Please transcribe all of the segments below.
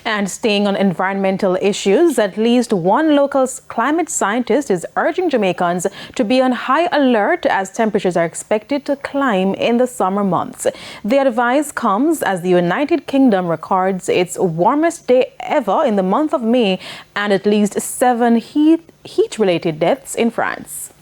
And staying on environmental issues, at least one local climate scientist is urging Jamaicans to be on high alert as temperatures are expected to climb in the summer months. The advice comes as the United Kingdom records its warmest day ever in the month of May and at least 7 heat-related deaths in France.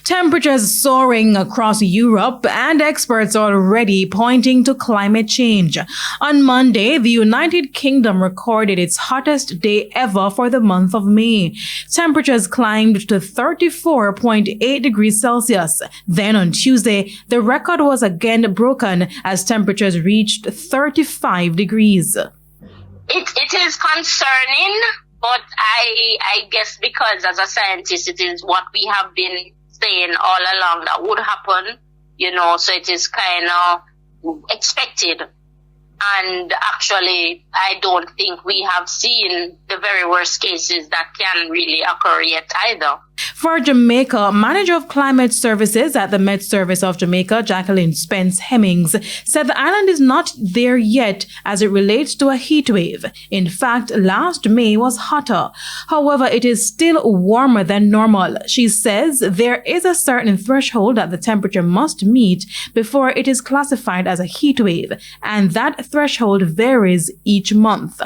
Temperatures soaring across Europe and experts are already pointing to climate change. On Monday, the United Kingdom recorded its hottest day ever for the month of May. Temperatures climbed to 34.8 degrees Celsius. Then on Tuesday, the record was again broken as temperatures reached 35 degrees. It is concerning, but I guess because as a scientist, it is what we have been saying all along that would happen, so it is kind of expected. And actually, I don't think we have seen the very worst cases that can really occur yet either. For Jamaica, Manager of Climate Services at the Met Service of Jamaica, Jacqueline Spence Hemmings, said the island is not there yet as it relates to a heat wave. In fact, last May was hotter. However, it is still warmer than normal. She says there is a certain threshold that the temperature must meet before it is classified as a heat wave, and that threshold varies each month.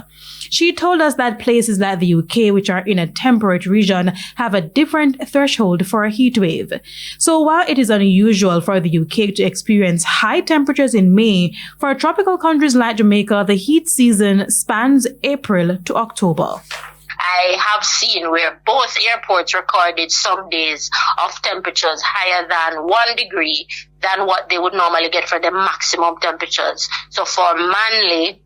She told us that places like the UK, which are in a temperate region, have a different threshold for a heat wave. So while it is unusual for the UK to experience high temperatures in May, for tropical countries like Jamaica, the heat season spans April to October. I have seen where both airports recorded some days of temperatures higher than 1 degree than what they would normally get for the maximum temperatures. So for Manly,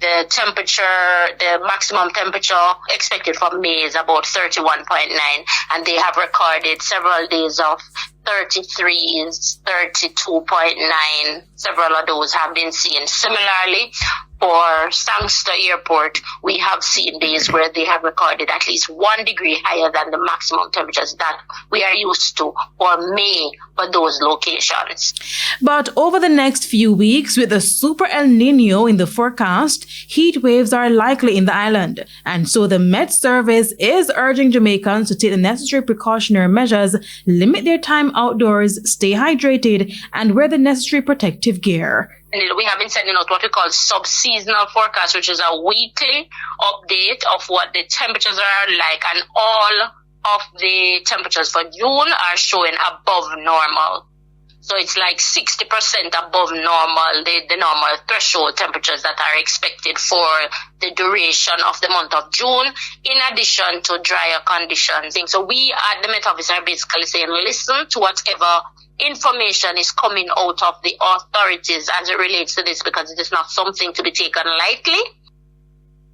the maximum temperature expected for May is about 31.9, and they have recorded several days of 33s, 32.9. Several of those have been seen. Similarly, for Sangster Airport, we have seen days where they have recorded at least 1 degree higher than the maximum temperatures that we are used to for May for those locations. But over the next few weeks, with the Super El Nino in the forecast, heat waves are likely in the island. And so the Met Service is urging Jamaicans to take the necessary precautionary measures, limit their time outdoors, stay hydrated, and wear the necessary protective gear. We have been sending out what we call sub-seasonal forecast, which is a weekly update of what the temperatures are like, and all of the temperatures for June are showing above normal. So it's like 60% above normal, the normal threshold temperatures that are expected for the duration of the month of June, in addition to drier conditions. So we at the Met Office are basically saying, listen to whatever information is coming out of the authorities as it relates to this, because it is not something to be taken lightly.